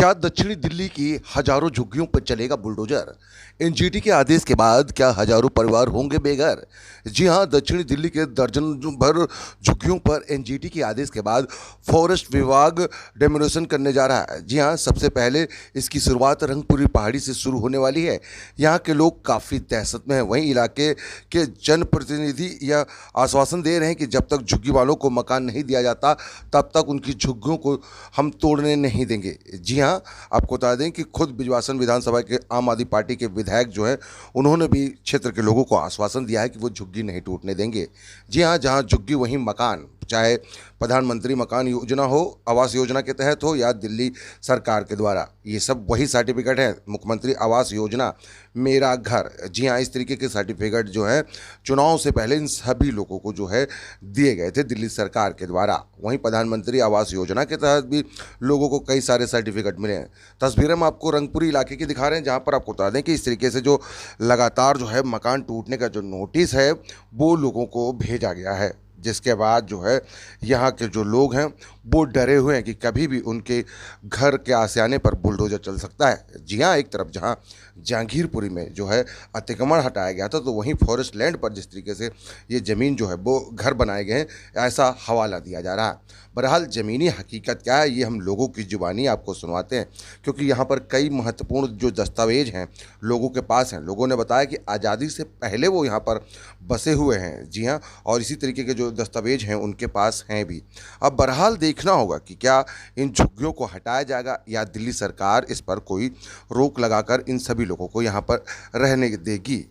क्या दक्षिणी दिल्ली की हजारों झुग्गियों पर चलेगा बुलडोजर? एनजीटी के आदेश के बाद क्या हजारों परिवार होंगे बेघर? जी हां, दक्षिणी दिल्ली के दर्जन भर झुग्गियों पर एनजीटी के आदेश के बाद फॉरेस्ट विभाग डेमोलिशन करने जा रहा है। जी हां, सबसे पहले इसकी शुरुआत रंगपुरी पहाड़ी से शुरू होने वाली है। यहां के लोग काफ़ी दहशत में हैं। वहीं इलाके के जनप्रतिनिधि यह आश्वासन दे रहे हैं कि जब तक झुग्गी वालों को मकान नहीं दिया जाता, तब तक उनकी झुग्गियों को हम तोड़ने नहीं देंगे। जी हाँ, आपको बता दें कि खुद बिजवासन विधानसभा के आम आदमी पार्टी के विधायक जो हैं, उन्होंने भी क्षेत्र के लोगों को आश्वासन दिया है कि वो झुग्गी नहीं टूटने देंगे। जी हाँ, जहाँ झुग्गी वहीं मकान, चाहे प्रधानमंत्री मकान योजना हो, आवास योजना के तहत हो या दिल्ली सरकार के द्वारा, ये सब वही सर्टिफिकेट है। मुख्यमंत्री आवास योजना, मेरा घर, जी हाँ, इस तरीके के सर्टिफिकेट जो है चुनाव से पहले इन सभी लोगों को जो है दिए गए थे दिल्ली सरकार के द्वारा। वहीं प्रधानमंत्री आवास योजना के तहत भी लोगों को कई सारे सर्टिफिकेट मिले हैं। तस्वीरें हम आपको रंगपुरी इलाके की दिखा रहे हैं, जहाँ पर आपको बता दें कि इस तरीके से जो लगातार जो है मकान टूटने का जो नोटिस है वो लोगों को भेजा गया है, जिसके बाद जो है यहाँ के जो लोग हैं वो डरे हुए हैं कि कभी भी उनके घर के आशियाने पर बुलडोजर चल सकता है। जी हाँ, एक तरफ जहाँ जहांगीरपुरी में जो है अतिक्रमण हटाया गया था, तो वहीं फॉरेस्ट लैंड पर जिस तरीके से ये ज़मीन जो है वो घर बनाए गए हैं, ऐसा हवाला दिया जा रहा है। बहरहाल ज़मीनी हकीकत क्या है, ये हम लोगों की ज़ुबानी आपको सुनवाते हैं, क्योंकि यहाँ पर कई महत्वपूर्ण जो दस्तावेज हैं लोगों के पास हैं। लोगों ने बताया कि आज़ादी से पहले वो यहाँ पर बसे हुए हैं। जी हाँ, और इसी तरीके के जो दस्तावेज हैं उनके पास हैं भी। अब बहरहाल देखना होगा कि क्या इन झुग्गियों को हटाया जाएगा या दिल्ली सरकार इस पर कोई रोक लगाकर इन सभी लोगों को यहाँ पर रहने देगी।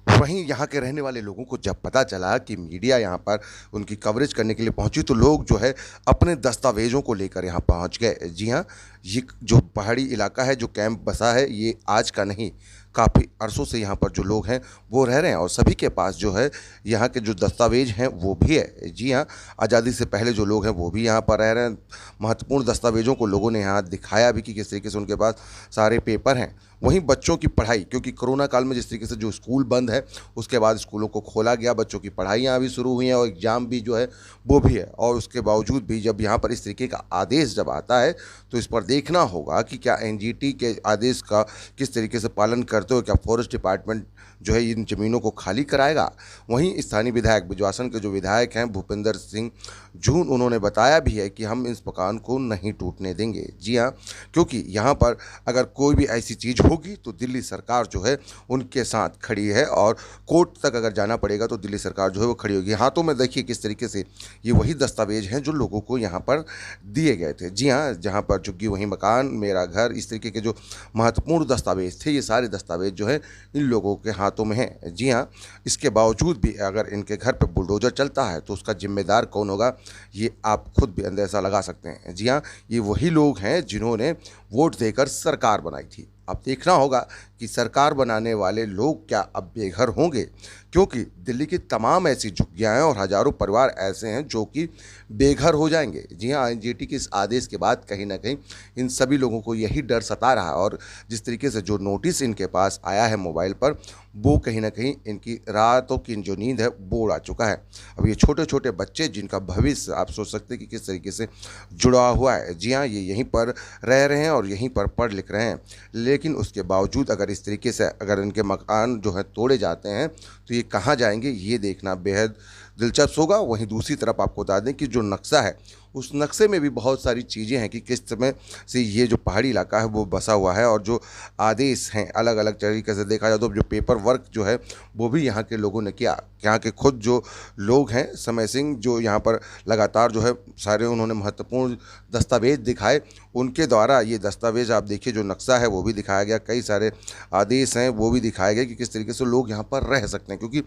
वहीं यहाँ के रहने वाले लोगों को जब पता चला कि मीडिया यहाँ पर उनकी कवरेज करने के लिए पहुंची, तो लोग जो है अपने दस्तावेज़ों को लेकर यहाँ पहुंच गए। जी हाँ, ये जो पहाड़ी इलाका है, जो कैंप बसा है, ये आज का नहीं, काफ़ी अरसों से यहाँ पर जो लोग हैं वो रह रहे हैं और सभी के पास जो है यहाँ के जो दस्तावेज हैं वो भी है। जी हाँ, आज़ादी से पहले जो लोग हैं वो भी यहाँ पर रह रहे हैं। महत्वपूर्ण दस्तावेज़ों को लोगों ने यहाँ दिखाया भी कि किस तरीके से उनके पास सारे पेपर हैं। वहीं बच्चों की पढ़ाई, क्योंकि कोरोना काल में जिस तरीके से जो स्कूल बंद है, उसके बाद स्कूलों को खोला गया, बच्चों की पढ़ाइयाँ भी शुरू हुई हैं और एग्ज़ाम भी जो है वो भी है। और उसके बावजूद भी जब यहाँ पर इस तरीके का आदेश जब आता है, तो इस पर देखना होगा कि क्या एनजीटी के आदेश का किस तरीके से पालन करते हुए क्या फॉरेस्ट डिपार्टमेंट जो है इन ज़मीनों को खाली कराएगा। वहीं स्थानीय विधायक, बिजवासन के जो विधायक हैं भूपेंद्र सिंह जून, उन्होंने बताया भी है कि हम इस मकान को नहीं टूटने देंगे। जी हाँ, क्योंकि यहाँ पर अगर कोई भी ऐसी चीज़ होगी तो दिल्ली सरकार जो है उनके साथ खड़ी है और कोर्ट तक अगर जाना पड़ेगा तो दिल्ली सरकार जो है वो खड़ी होगी। हाथों में देखिए किस तरीके से ये वही दस्तावेज हैं जो लोगों को यहाँ पर दिए गए थे। जी हाँ, जहाँ पर झुग्गी वहीं मकान, मेरा घर, इस तरीके के जो महत्वपूर्ण दस्तावेज थे, ये सारे दस्तावेज जो है इन लोगों के हाथों में हैं। जी हाँ, इसके बावजूद भी अगर इनके घर पर बुलडोजर चलता है तो उसका जिम्मेदार कौन होगा, ये आप खुद भी अंदाज़ा लगा सकते हैं। जी हाँ, ये वही लोग हैं जिन्होंने वोट देकर सरकार बनाई थी। अब देखना होगा कि सरकार बनाने वाले लोग क्या अब बेघर होंगे, क्योंकि दिल्ली की तमाम ऐसी झुग्गियाँ हैं और हज़ारों परिवार ऐसे हैं जो कि बेघर हो जाएंगे। जी हाँ, एनजीटी के इस आदेश के बाद कहीं ना कहीं इन सभी लोगों को यही डर सता रहा है और जिस तरीके से जो नोटिस इनके पास आया है मोबाइल पर, वो कहीं ना कहीं इनकी रातों की जो नींद है वो उड़ा चुका है। अब ये छोटे छोटे बच्चे जिनका भविष्य आप सोच सकते हैं कि किस तरीके से जुड़ा हुआ है। जी हाँ, ये यहीं पर रह रहे हैं और यहीं पर पढ़ लिख रहे हैं, लेकिन उसके बावजूद अगर इस तरीके से अगर इनके मकान जो है तोड़े जाते हैं तो ये कहाँ जाएंगे, ये देखना बेहद दिलचस्प होगा। वहीं दूसरी तरफ आपको बता दें कि जो नक्शा है, उस नक्शे में भी बहुत सारी चीज़ें हैं कि किस समय से ये जो पहाड़ी इलाका है वो बसा हुआ है और जो आदेश हैं अलग अलग तरीके से देखा जाए तो जो पेपर वर्क जो है वो भी यहाँ के लोगों ने किया। यहाँ के खुद जो लोग हैं, समय सिंह, जो यहाँ पर लगातार जो है सारे उन्होंने महत्वपूर्ण दस्तावेज दिखाए, उनके द्वारा ये दस्तावेज आप देखिए, जो नक्शा है वो भी दिखाया गया, कई सारे आदेश हैं वो भी दिखाए गए कि किस तरीके से लोग यहाँ पर रह सकते हैं, क्योंकि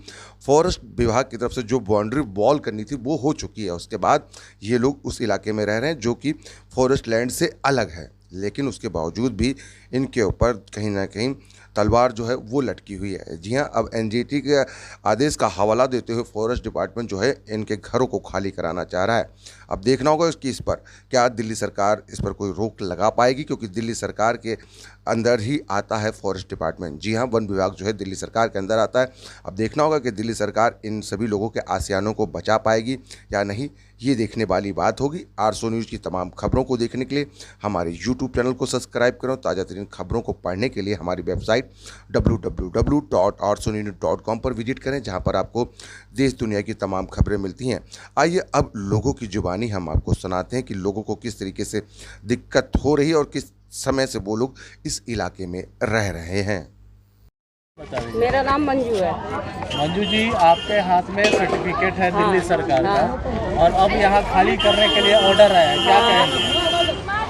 फॉरेस्ट विभाग की तरफ से जो बाउंड्री वॉल करनी थी वो हो चुकी है। उसके बाद ये लोग उस इलाके में रह रहे हैं जो कि फॉरेस्ट लैंड से अलग है, लेकिन उसके बावजूद भी इनके ऊपर कहीं ना कहीं तलवार जो है वो लटकी हुई है। जी हाँ, अब एनजीटी के आदेश का हवाला देते हुए फॉरेस्ट डिपार्टमेंट जो है इनके घरों को खाली कराना चाह रहा है। अब देखना होगा कि इस पर क्या दिल्ली सरकार इस पर कोई रोक लगा पाएगी, क्योंकि दिल्ली सरकार के अंदर ही आता है फॉरेस्ट डिपार्टमेंट। जी हाँ, वन विभाग जो है दिल्ली सरकार के अंदर आता है। अब देखना होगा कि दिल्ली सरकार इन सभी लोगों के आशियानों को बचा पाएगी या नहीं, ये देखने वाली बात होगी। आरसो न्यूज़ की तमाम खबरों को देखने के लिए हमारे यूट्यूब चैनल को सब्सक्राइब करो। ताज़ा तरीन खबरों को पढ़ने के लिए हमारी वेबसाइट www.arsonews.com पर विजिट करें, जहां पर आपको देश दुनिया की तमाम खबरें मिलती हैं। आइए अब लोगों की जुबानी हम आपको सुनाते हैं कि लोगों को किस तरीके से दिक्कत हो रही है और किस समय से वो लोग इस इलाके में रह रहे हैं। मेरा नाम मंजू है। मंजू जी, आपके हाथ में सर्टिफिकेट है दिल्ली सरकार का, और अब यहाँ खाली करने के लिए ऑर्डर आया है, क्या कहेंगे?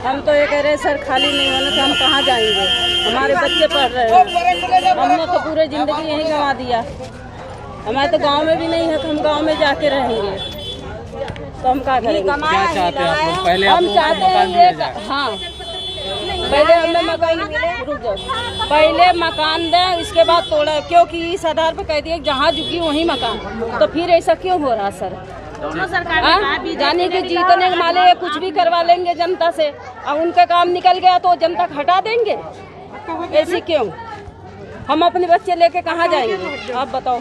हम तो ये कह रहे हैं सर, खाली नहीं होने तो हम कहाँ जाएंगे? हमारे बच्चे पढ़ रहे हैं, हमने तो पूरी ज़िंदगी यहीं गंवा दिया। हमारे तो गांव में भी नहीं है, तो हम गांव में जाके रहेंगे, तो हम क्या करेंगे? क्या चाहते हैं आप लोग? पहले हम चाहते हैं ये, हाँ, पहले हमें मकान रुक जाओ, पहले मकान दें, इसके बाद तोड़ा, क्योंकि इस आधार पर कह दिए जहाँ झुकी वहीं मकान, तो फिर ऐसा क्यों हो रहा सर? दोनों सरकार जाने के जीतने वाले कुछ भी करवा लेंगे जनता से, अब उनका काम निकल गया तो जनता को हटा देंगे, ऐसे क्यों? हम अपने बच्चे लेके कहाँ जाएंगे, आप बताओ।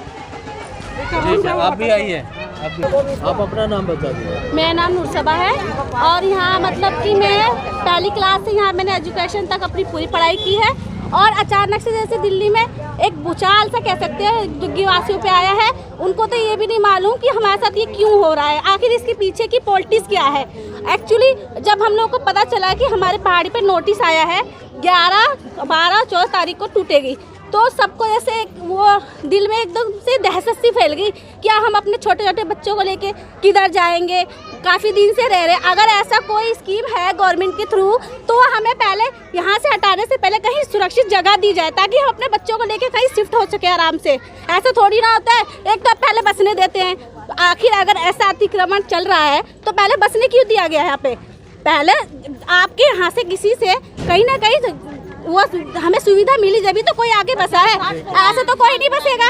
आप भी आइए, आप अपना नाम बता दीजिए। मेरा नाम नूरसबा है और यहाँ मतलब कि मैं पहली क्लास से यहाँ मैंने एजुकेशन तक अपनी पूरी पढ़ाई की है, और अचानक से जैसे दिल्ली में एक भूचाल सा कह सकते हैं झुग्गी वासियों पे आया है। उनको तो ये भी नहीं मालूम कि हमारे साथ ये क्यों हो रहा है, आखिर इसके पीछे की पॉलिटिक्स क्या है। एक्चुअली जब हम लोग को पता चला कि हमारे पहाड़ी पे नोटिस आया है 11, 12, 14 तारीख को टूटेगी, तो सबको जैसे वो दिल में एकदम से दहशत सी फैल गई। क्या हम अपने छोटे छोटे बच्चों को लेके किधर जाएंगे? काफ़ी दिन से रह रहे, अगर ऐसा कोई स्कीम है गवर्नमेंट के थ्रू तो हमें पहले यहाँ से हटाने से पहले कहीं सुरक्षित जगह दी जाए, ताकि हम अपने बच्चों को लेके कहीं शिफ्ट हो सके आराम से। ऐसा थोड़ी ना होता है, एक तो पहले बसने देते हैं, आखिर अगर ऐसा अतिक्रमण चल रहा है तो पहले बसने क्यों दिया गया है यहाँ पे? पहले आपके यहाँ से किसी से कहीं ना कहीं वो हमें सुविधा मिली जब तो कोई आगे बसा है, ऐसे तो कोई नहीं बसेगा,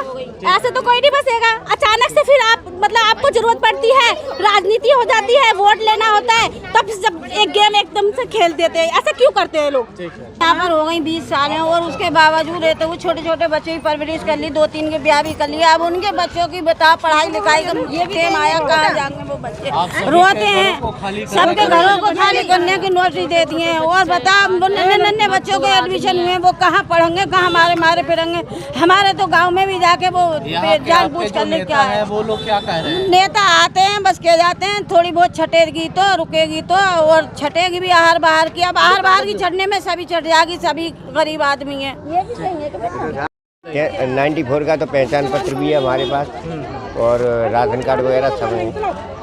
ऐसे तो कोई नहीं बसेगा। अचानक से फिर आप मतलब आपको जरूरत पड़ती है, राजनीति हो जाती है, वोट लेना होता है, तब सब एक गेम एकदम से खेल देते हैं। ऐसा क्यों करते हैं लोग? यहाँ पर हो गई 20 साल हैं और उसके बावजूद रहते हुए छोटे छोटे बच्चों की परवरिश कर ली, 2-3 के ब्याह भी कर लिया। अब उनके बच्चों की बता पढ़ाई लिखाई का ये टाइम आया, कहाँ जाएंगे वो बच्चे? रोते हैं, सबके घरों को खाली करने की नोटिस दे दिए हैं। और बता नन्हे बच्चों के एडमिशन हुए, वो कहाँ पढ़ेंगे, कहाँ मारे फिरेंगे? हमारे तो गांव में भी जाके वो जानबूझ कर ले क्या है, वो लोग क्या कह रहे हैं? नेता आते हैं बस के जाते हैं, थोड़ी बहुत छटेगी तो रुकेगी तो, और छटेगी भी आहर बाहर की। अब आहर बाहर की छटने में सभी छट जाएगी, सभी गरीब आदमी हैं। 94 का तो पहचान पत्र भी है हमारे पास, और राशन कार्ड वगैरह सब है।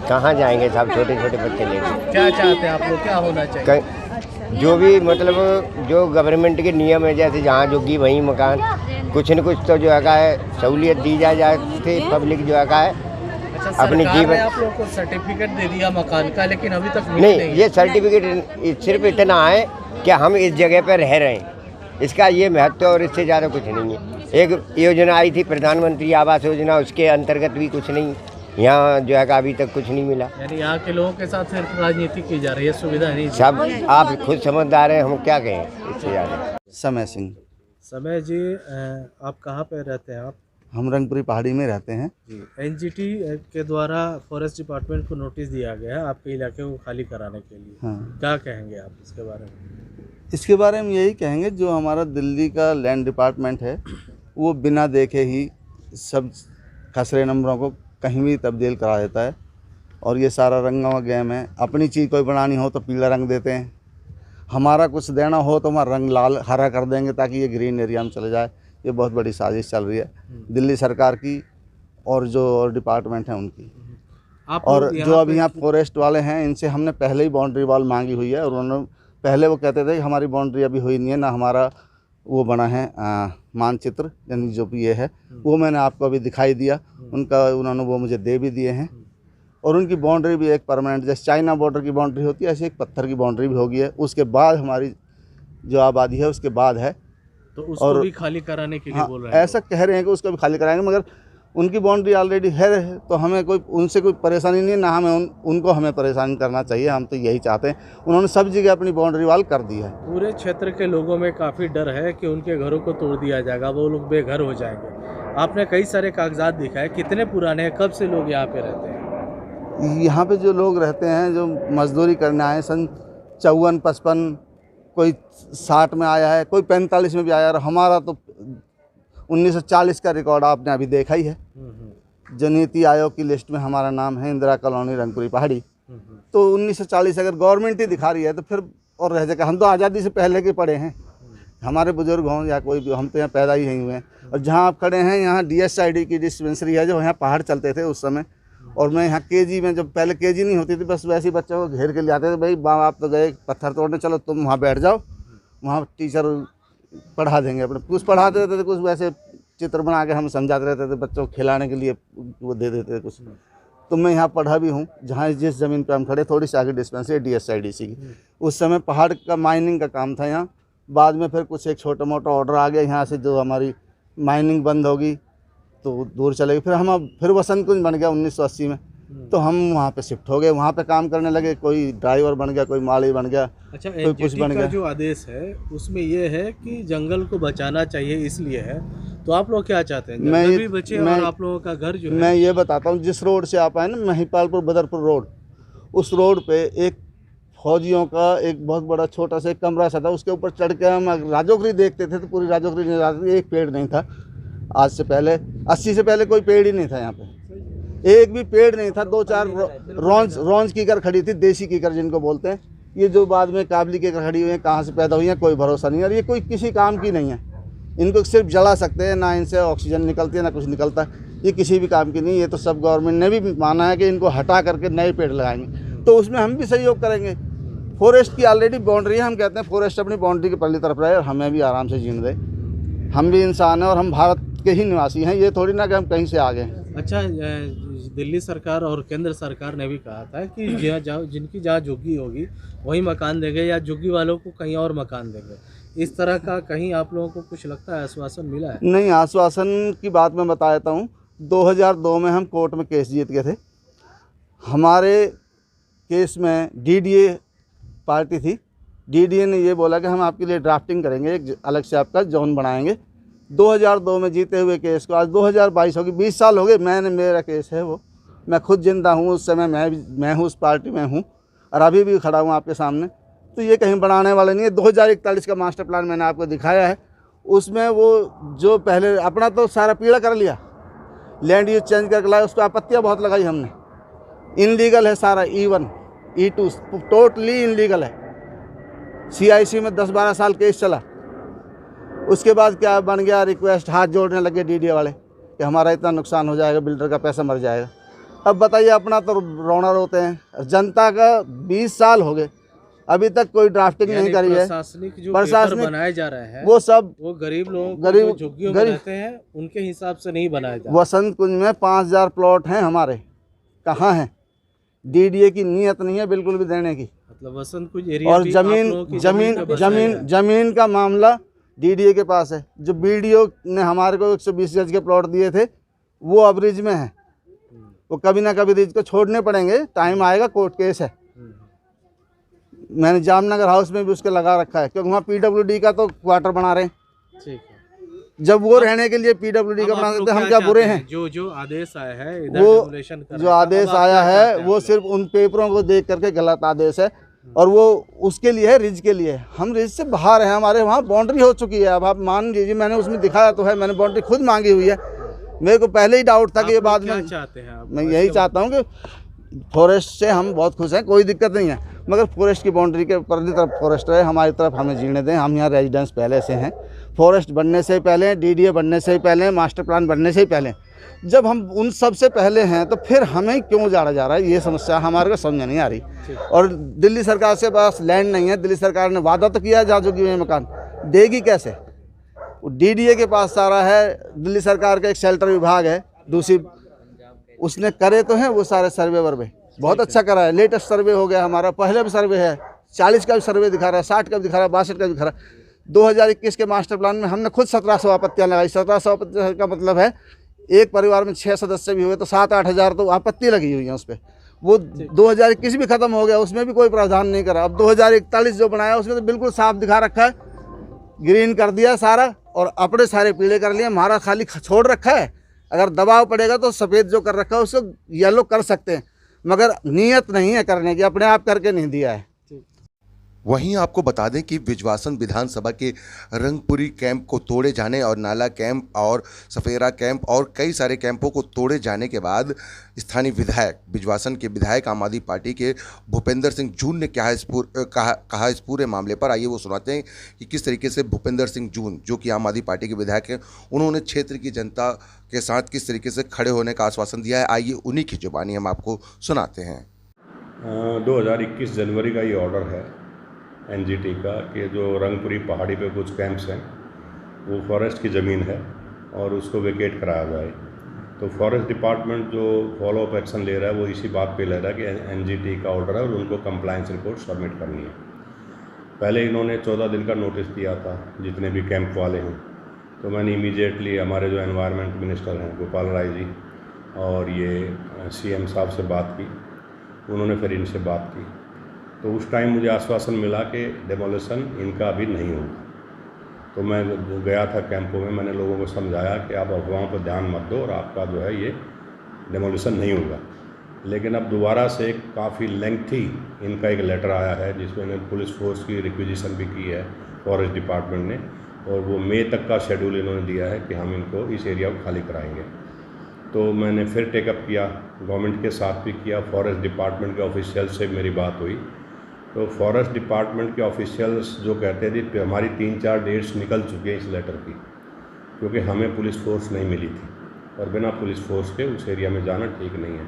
कहाँ जाएंगे साहब छोटे छोटे बच्चे लेकर? क्या चाहते हैं आप लोग, क्या होना चाहिए? जो भी मतलब जो गवर्नमेंट के नियम है, जैसे जहाँ जोगी वहीं मकान, कुछ न कुछ तो जो है सहूलियत दी जाती पब्लिक जो है अपनी जीवन। आप लोगों को सर्टिफिकेट दे दिया मकान का, लेकिन अभी तक नहीं, ये सर्टिफिकेट सिर्फ इतना है कि हम इस जगह पर रह रहे हैं, इसका ये महत्व, और इससे ज़्यादा कुछ नहीं है। एक योजना आई थी प्रधानमंत्री आवास योजना, उसके अंतर्गत भी कुछ नहीं, यहाँ जो है अभी तक कुछ नहीं मिला। यानी यहाँ के लोगों के साथ सिर्फ राजनीति की जा रही है, सुविधा नहीं। सब आप खुद समझदार हैं, हम क्या कहें इससे ज़्यादा। समय सिंह। समय जी, आप कहाँ पे रहते हैं? आप हम रंगपुरी पहाड़ी में रहते हैं। जी, एनजीटी के द्वारा फॉरेस्ट डिपार्टमेंट को नोटिस दिया गया है आपके इलाके को खाली कराने के लिए। हाँ, क्या कहेंगे आप इसके बारे में? इसके बारे में यही कहेंगे, जो हमारा दिल्ली का लैंड डिपार्टमेंट है वो बिना देखे ही सब खसरे नंबरों को कहीं भी तब्दील करा देता है, और ये सारा रंगवा गेम है। अपनी चीज़ कोई बनानी हो तो पीला रंग देते हैं, हमारा कुछ देना हो तो हमारा रंग लाल हरा कर देंगे ताकि ये ग्रीन एरिया में चले जाए। ये बहुत बड़ी साजिश चल रही है दिल्ली सरकार की और जो डिपार्टमेंट है उनकी। और जो अभी यहाँ फॉरेस्ट वाले हैं, इनसे हमने पहले ही बाउंड्री वॉल मांगी हुई है, और उन्होंने पहले वो कहते थे कि हमारी बाउंड्री अभी हुई नहीं है, ना हमारा वो बना है मानचित्र, यानी जो भी ये है वो मैंने आपको अभी दिखाई दिया, उनका उन्होंने वो मुझे दे भी दिए हैं। और उनकी बाउंड्री भी एक परमानेंट, जैसे चाइना बॉर्डर की बाउंड्री होती है ऐसे एक पत्थर की बाउंड्री भी होगी है। उसके बाद हमारी जो आबादी है उसके बाद है, तो उसको और भी खाली कराने के लिए हाँ, बोल रहे हैं ऐसा कह रहे हैं कि उसको भी खाली कराएंगे, मगर उनकी बाउंड्री ऑलरेडी है, तो हमें कोई उनसे कोई परेशानी नहीं है, ना हमें उनको हमें परेशान करना चाहिए। हम तो यही चाहते हैं। उन्होंने सब जगह अपनी बाउंड्री वाल कर दी है। पूरे क्षेत्र के लोगों में काफ़ी डर है कि उनके घरों को तोड़ दिया जाएगा, वो लोग बेघर हो जाएंगे। आपने कई सारे कागजात दिखाए, कितने पुराने हैं, कब से लोग यहाँ पे रहते हैं? यहाँ पे जो लोग रहते हैं, जो मजदूरी करने आए सन 54-55, कोई 60 में आया है, कोई 45 में भी आया है। हमारा तो 1940 का रिकॉर्ड आपने अभी देखा ही है। जो नीति आयोग की लिस्ट में हमारा नाम है, इंदिरा कॉलोनी रंगपुरी पहाड़ी। तो 1940 अगर गवर्नमेंट ही दिखा रही है तो फिर और रह जाएगा। हम तो आज़ादी से पहले के पढ़े हैं, हमारे बुजुर्ग हों या कोई भी, हम तो यहाँ पैदा ही नहीं हुए हैं। और जहाँ आप खड़े हैं, यहाँ DSID की डिस्पेंसरी है, जो यहाँ पहाड़ चलते थे उस समय। और मैं यहाँ KG में, जब पहले KG नहीं होती थी, बस वैसे ही बच्चों को घेर के ले आते थे, भाई आप तो गए पत्थर तोड़ने, चलो तुम वहाँ बैठ जाओ, वहाँ टीचर पढ़ा देंगे। अपने कुछ पढ़ाते रहते थे, कुछ वैसे चित्र बना के हम समझाते रहते थे बच्चों को, खिलाने के लिए वो दे देते थे कुछ। तो मैं यहाँ पढ़ा भी हूँ, जहाँ जिस ज़मीन पे हम खड़े, थोड़ी सी आगे डिस्पेंसरी DSIDC की। उस समय पहाड़ का माइनिंग का काम था यहाँ। बाद में फिर कुछ एक छोटा मोटा ऑर्डर आ गया यहाँ से, जो हमारी माइनिंग बंद होगी तो दूर चले गए। फिर वसंत कुंज बन गया 1980 में, तो हम वहाँ पे शिफ्ट हो गए, वहाँ पे काम करने लगे। कोई ड्राइवर बन गया, कोई माली बन गया, अच्छा, कोई कुछ बन का गया। जो आदेश है उसमें ये है कि जंगल को बचाना चाहिए, इसलिए है। तो आप लोग क्या चाहते हैं, जंगल भी बचे और आप लोगों का घर जो है? मैं ये बताता हूँ, जिस रोड से आप आए ना, महिपालपुर बदरपुर रोड, उस रोड पे एक फौजियों का एक बहुत बड़ा छोटा सा एक कमरा सा था। उसके ऊपर चढ़ के हम राजोखरी देखते थे, तो पूरी राजोखरी नजर आती थी। एक पेड़ नहीं था। आज से पहले 80 से पहले कोई पेड़ ही नहीं था यहाँ पे, एक भी पेड़ नहीं था। 2-4 रॉन्ज कीकर खड़ी थी, देसी कीकर जिनको बोलते हैं। ये जो बाद में काबली कीकर खड़ी हुई है, कहाँ से पैदा हुई है कोई भरोसा नहीं है। और ये कोई किसी काम की नहीं है, इनको सिर्फ जला सकते हैं, ना इनसे ऑक्सीजन निकलती है ना कुछ निकलता है। ये किसी भी काम की नहीं। ये तो सब गवर्नमेंट ने भी माना है कि इनको हटा करके नए पेड़ लगाएंगे, तो उसमें हम भी सहयोग करेंगे। फॉरेस्ट की ऑलरेडी बाउंड्री है, हम कहते हैं फॉरेस्ट अपनी बाउंड्री के पल्ली तरफ रहे और हमें भी आराम से जीने दे। हम भी इंसान हैं और हम भारत के ही निवासी हैं, ये थोड़ी ना कि हम कहीं से आ गए हैं। अच्छा, दिल्ली सरकार और केंद्र सरकार ने भी कहा था कि जिनकी जहाँ झुग्गी होगी वही मकान देंगे, या झुग्गी वालों को कहीं और मकान देंगे। इस तरह का कहीं आप लोगों को कुछ लगता है आश्वासन मिला है? नहीं, आश्वासन की बात मैं बता देता हूँ। 2002 में हम कोर्ट में केस जीत गए थे। हमारे केस में DDA पार्टी थी। DDA ने ये बोला कि हम आपके लिए ड्राफ्टिंग करेंगे, एक अलग से आपका जोन बनाएंगे। 2002 में जीते हुए केस को आज 2022 हो गई, 20 साल हो गए। मेरा केस है वो, मैं खुद जिंदा हूँ, उस समय मैं हूँ, उस पार्टी में हूँ और अभी भी खड़ा हूँ आपके सामने। तो ये कहीं बढ़ाने वाले नहीं है। 2041 का मास्टर प्लान मैंने आपको दिखाया है, उसमें वो जो पहले अपना तो सारा पीड़ा कर लिया, लैंड यूज चेंज करके लाया, उस पर आपत्तियाँ बहुत लगाई हमने। इनलीगल है सारा, E1 E2 टोटली इनलीगल है। CIC में 10-12 साल केस चला। उसके बाद क्या बन गया, रिक्वेस्ट हाथ जोड़ने लगे DDA वाले कि हमारा इतना नुकसान हो जाएगा, बिल्डर का पैसा मर जाएगा। अब बताइए, अपना तो रोना रोते हैं। जनता का 20 साल हो गए, अभी तक कोई ड्राफ्टिंग नहीं करी है। प्रशासनिक जो पेपर बनाए जा रहे हैं वो सब वो गरीब लोगों को जो झुग्गियों में रहते हैं उनके हिसाब से नहीं बनाए जा रहे। वसंत कुंज में 5000 प्लॉट हैं हमारे, कहाँ हैं? DDA की नीयत नहीं है बिल्कुल भी देने की। मतलब वसंत कुंज एरिया और जमीन का मामला DDA के पास है। जो BDO ने हमारे को 120 गज के प्लॉट दिए थे, वो अब रिज में है। वो कभी ना कभी रिज को छोड़ने पड़ेंगे, टाइम आएगा, कोर्ट केस है। मैंने जामनगर हाउस में भी उसके लगा रखा है, क्योंकि वहाँ PWD का तो क्वार्टर बना रहे हैं। ठीक है, जब वो रहने के लिए PWD का बना सकते, हम क्या बुरे हैं? जो आदेश आया है इधर वो रेगुलेशन कर जो आदेश आया है वो सिर्फ उन पेपरों को देख करके गलत आदेश है, और वो उसके लिए है, रिज के लिए। हम रिज से बाहर हैं, हमारे वहाँ बाउंड्री हो चुकी है। अब आप मान लीजिए, मैंने उसमें दिखाया तो है, मैंने बाउंड्री खुद मांगी हुई है। मेरे को पहले ही डाउट था कि ये बाद में चाहते हैं आप? मैं यही चाहता हूँ कि फॉरेस्ट से हम बहुत खुश हैं, कोई दिक्कत नहीं है, मगर फॉरेस्ट की बाउंड्री के परली तरफ फॉरेस्ट है, हमारी तरफ हमें जीने दें। हम यहाँ रेजिडेंस पहले से हैं, फॉरेस्ट बनने से पहले, DDA बनने से पहले, मास्टर प्लान बनने से ही पहले। जब हम उन सब से पहले हैं तो फिर हमें क्यों जाड़ा जा रहा है, ये समस्या हमारे को समझ नहीं आ रही। और दिल्ली सरकार से पास लैंड नहीं है। दिल्ली सरकार ने वादा तो किया जहाँ जो कि मकान देगी कैसे? DDA के पास सारा है। दिल्ली सरकार का एक शेल्टर विभाग है दूसरी, उसने करे तो हैं वो सारे सर्वे वर्वे, बहुत अच्छा करा है। लेटेस्ट सर्वे हो गया हमारा, पहले भी सर्वे है, 40 का भी सर्वे दिखा रहा है, 60 का भी दिखा रहा है, 62 का भी दिखा रहा है। 2021 के मास्टर प्लान में हमने खुद 1700 आपत्तियाँ लगाई। 1700 आपत्ति का मतलब है एक परिवार में 6 सदस्य भी हुए तो 7-8 हज़ार तो आपत्ति लगी हुई है उस पर। वो 2021 भी ख़त्म हो गया, उसमें भी कोई प्रावधान नहीं करा। अब 2041 जो बनाया उसमें तो बिल्कुल साफ दिखा रखा है, ग्रीन कर दिया सारा और अपने सारे पीले कर लिए, हमारा खाली छोड़ रखा है। अगर दबाव पड़ेगा तो सफ़ेद जो कर रखा है उसको येलो कर सकते हैं, मगर नीयत नहीं है करने की, अपने आप करके नहीं दिया है। वहीं आपको बता दें कि बिजवासन विधानसभा के रंगपुरी कैंप को तोड़े जाने और नाला कैंप और सफेरा कैंप और कई सारे कैंपों को तोड़े जाने के बाद स्थानीय विधायक बिजवासन के विधायक आम आदमी पार्टी के भूपेंद्र सिंह जून ने क्या कहा इस पूरे मामले पर। आइए वो सुनाते हैं कि किस तरीके से भूपेंद्र सिंह जून, जो कि आम आदमी पार्टी के विधायक हैं, उन्होंने क्षेत्र की जनता के साथ किस तरीके से खड़े होने का आश्वासन दिया है। आइए उन्हीं की जुबानी हम आपको सुनाते हैं। 2021 जनवरी का ये ऑर्डर है एनजीटी का कि जो रंगपुरी पहाड़ी पे कुछ कैंप्स हैं वो फॉरेस्ट की ज़मीन है और उसको वेकेट कराया जाए। तो फॉरेस्ट डिपार्टमेंट जो फॉलो अप एक्शन ले रहा है वो इसी बात पे ले रहा है कि एनजीटी का ऑर्डर है और उनको कंप्लायंस रिपोर्ट सबमिट करनी है। पहले इन्होंने 14 दिन का नोटिस दिया था जितने भी कैंप वाले हैं। तो मैंने इमीडिएटली हमारे जो एनवायरनमेंट मिनिस्टर हैं गोपाल राय जी और ये सीएम साहब से बात की, उन्होंने फिर इनसे बात की। तो उस टाइम मुझे आश्वासन मिला कि डेमोलिशन इनका अभी नहीं होगा। तो मैं गया था कैंपों में, मैंने लोगों को समझाया कि आप अफवाहों पर ध्यान मत दो और आपका जो है ये डेमोलिशन नहीं होगा। लेकिन अब दोबारा से काफ़ी लेंथी इनका एक लेटर आया है जिसमें इन्होंने पुलिस फोर्स की रिक्विजिशन भी की है फॉरेस्ट डिपार्टमेंट ने, और वो मई तक का शेड्यूल इन्होंने दिया है कि हम इनको इस एरिया को खाली कराएंगे। तो मैंने फिर टेकअप किया, गवर्नमेंट के साथ भी किया, फॉरेस्ट डिपार्टमेंट के ऑफिशियल से मेरी बात हुई। तो फॉरेस्ट डिपार्टमेंट के ऑफिशियल्स जो कहते थे हमारी 3-4 डेट्स निकल चुकी हैं इस लेटर की, क्योंकि हमें पुलिस फोर्स नहीं मिली थी और बिना पुलिस फोर्स के उस एरिया में जाना ठीक नहीं है।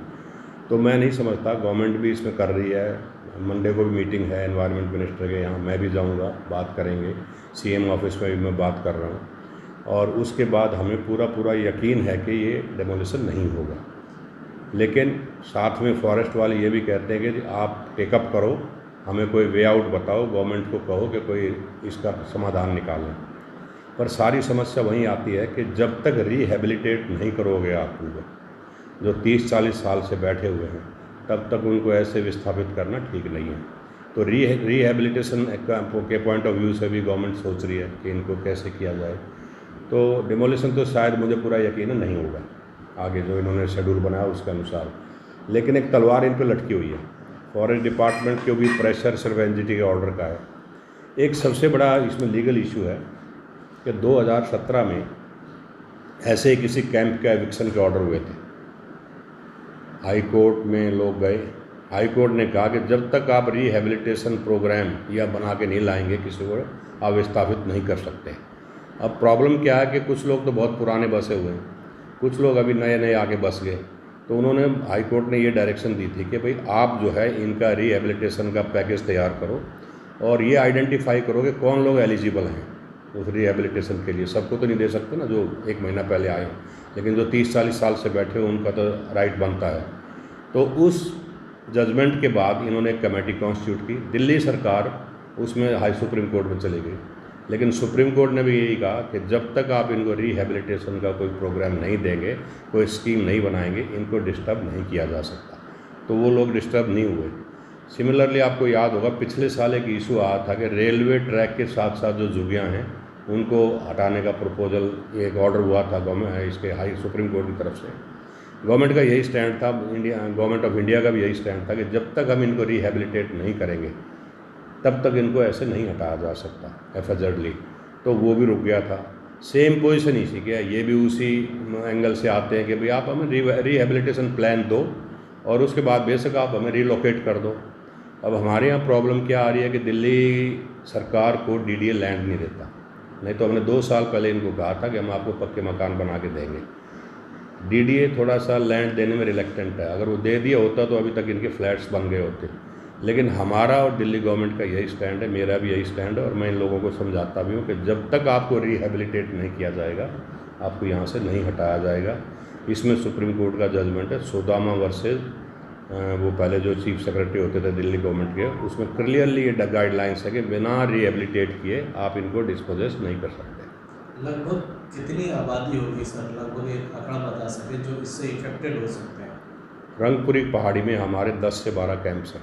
तो मैं नहीं समझता, गवर्नमेंट भी इसमें कर रही है। मंडे को भी मीटिंग है एनवायरनमेंट मिनिस्टर के यहाँ, मैं भी जाऊँगा, बात करेंगे। सीएम ऑफिस में भी मैं बात कर रहा हूँ और उसके बाद हमें पूरा यकीन है कि ये डेमोलिशन नहीं होगा। लेकिन साथ में फॉरेस्ट वाले ये भी कहते हैं कि आप टेकअप करो, हमें कोई वे आउट बताओ, गवर्नमेंट को कहो कि कोई इसका समाधान निकालें। पर सारी समस्या वहीं आती है कि जब तक रिहेबिलिटेट नहीं करोगे आप जो 30-40 साल से बैठे हुए हैं, तब तक उनको ऐसे विस्थापित करना ठीक नहीं है। तो रिहेबिलिटेशन के पॉइंट ऑफ व्यू से भी गवर्नमेंट सोच रही है कि इनको कैसे किया जाए। तो डिमोलिशन तो शायद मुझे पूरा यकीन नहीं होगा आगे जो इन्होंने शेड्यूल बनाया उसके अनुसार। लेकिन एक तलवार इन पर लटकी हुई है, फॉरेस्ट डिपार्टमेंट के भी प्रेशर सिर्फ एनजीटी के ऑर्डर का है। एक सबसे बड़ा इसमें लीगल इशू है कि 2017 में ऐसे ही किसी कैंप के एविक्शन के ऑर्डर हुए थे। हाई कोर्ट में लोग गए, हाई कोर्ट ने कहा कि जब तक आप रिहेबिलिटेशन प्रोग्राम या बना के नहीं लाएंगे किसी को, आप विस्थापित नहीं कर सकते। अब प्रॉब्लम क्या है कि कुछ लोग तो बहुत पुराने बसे हुए हैं, कुछ लोग अभी नए आके बस गए। तो उन्होंने हाई कोर्ट ने ये डायरेक्शन दी थी कि भाई आप जो है इनका रिहेबिलिटेशन का पैकेज तैयार करो और ये आइडेंटिफाई करो कि कौन लोग एलिजिबल हैं उस रिहेबिलिटेशन के लिए। सबको तो नहीं दे सकते ना जो 1 महीना पहले आए, लेकिन जो 30-40 साल से बैठे हो उनका तो राइट बनता है। तो उस जजमेंट के बाद इन्होंने एक कमेटी कॉन्स्टिट्यूट की। दिल्ली सरकार उसमें हाई सुप्रीम कोर्ट में चली गई, लेकिन सुप्रीम कोर्ट ने भी यही कहा कि जब तक आप इनको रिहेबिलिटेशन का कोई प्रोग्राम नहीं देंगे, कोई स्कीम नहीं बनाएंगे, इनको डिस्टर्ब नहीं किया जा सकता। तो वो लोग डिस्टर्ब नहीं हुए। सिमिलरली आपको याद होगा पिछले साल एक इशू आया था कि रेलवे ट्रैक के साथ साथ जो झुग्गियाँ हैं उनको हटाने का प्रपोजल, एक ऑर्डर हुआ था गवर्नमेंट इसके हाई सुप्रीम कोर्ट की तरफ से। गवर्नमेंट का यही स्टैंड था, गवर्नमेंट ऑफ इंडिया का भी यही स्टैंड था कि जब तक हम इनको रिहेबिलिटेट नहीं करेंगे तब तक इनको ऐसे नहीं हटाया जा सकता एफएजडली। तो वो भी रुक गया था। सेम पोजीशन इसी की है, ये भी उसी एंगल से आते हैं कि भाई आप हमें रिहेबिलिटेशन प्लान दो और उसके बाद बेशक आप हमें रिलोकेट कर दो। अब हमारे यहाँ प्रॉब्लम क्या आ रही है कि दिल्ली सरकार को डीडीए लैंड नहीं देता। नहीं तो हमने 2 साल पहले इनको कहा था कि हम आपको पक्के मकान बना के देंगे। डीडीए थोड़ा सा लैंड देने में रिलेक्टेंट है, अगर वो दे दिया होता तो अभी तक इनके फ्लैट्स बन गए होते। लेकिन हमारा और दिल्ली गवर्नमेंट का यही स्टैंड है, मेरा भी यही स्टैंड है और मैं इन लोगों को समझाता भी हूँ कि जब तक आपको रिहेबिलिटेट नहीं किया जाएगा आपको यहाँ से नहीं हटाया जाएगा। इसमें सुप्रीम कोर्ट का जजमेंट है, सोदामा वर्सेस वो पहले जो चीफ सेक्रेटरी होते थे दिल्ली गवर्नमेंट के, उसमें क्लियरली ये गाइडलाइंस है कि बिना रिहेबिलिटेट किए आप इनको डिस्पोजेस नहीं कर सकते। लगभग कितनी आबादी होगी सर, लगभग एक आंकड़ा बता सके जो इससे इफेक्टेड हो सकते हैं? रंगपुरी पहाड़ी में हमारे 10 से 12 कैंप्स हैं,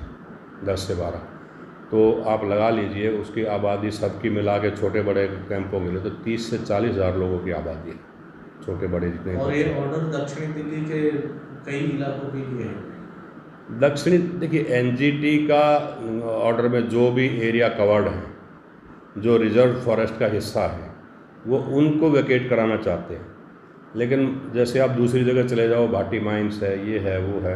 10 से 12, तो आप लगा लीजिए उसकी आबादी सबकी मिला के छोटे बड़े कैंपों के लिए तो 30 से 40 हज़ार लोगों की आबादी है, छोटे बड़े जितने। और ये ऑर्डर दक्षिणी दिल्ली के कई इलाकों के लिए है। दक्षिणी, देखिए एनजीटी का ऑर्डर में जो भी एरिया कवर्ड है, जो रिजर्व फॉरेस्ट का हिस्सा है, वो उनको वेकेट कराना चाहते हैं। लेकिन जैसे आप दूसरी जगह चले जाओ, भाटी माइंस है, ये है, वो है,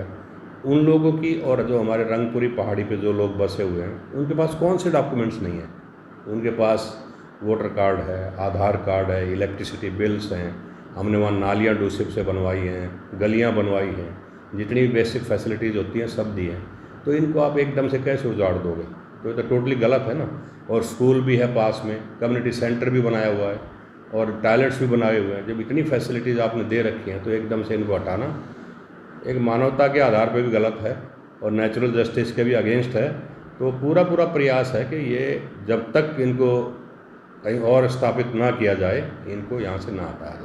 उन लोगों की और जो हमारे रंगपुरी पहाड़ी पे जो लोग बसे हुए हैं उनके पास कौन से डॉक्यूमेंट्स नहीं हैं। उनके पास वोटर कार्ड है, आधार कार्ड है, इलेक्ट्रिसिटी बिल्स हैं, हमने वहाँ नालियाँ डूसिप से बनवाई हैं, गलियाँ बनवाई हैं, जितनी भी बेसिक फैसिलिटीज़ होती हैं सब दी हैं। तो इनको आप एकदम से कैसे उजाड़ दोगे? तो ये तो टोटली गलत है ना। और स्कूल भी है पास में, कम्युनिटी सेंटर भी बनाया हुआ है और टॉयलेट्स भी बनाए हुए हैं। जब इतनी फैसिलिटीज़ आपने दे रखी हैं तो एकदम से इनको हटाना एक मानवता के आधार पर भी गलत है और नेचुरल जस्टिस के भी अगेंस्ट है। तो पूरा प्रयास है कि ये जब तक इनको कहीं और स्थापित ना किया जाए, इनको यहाँ से ना हटाया जाए।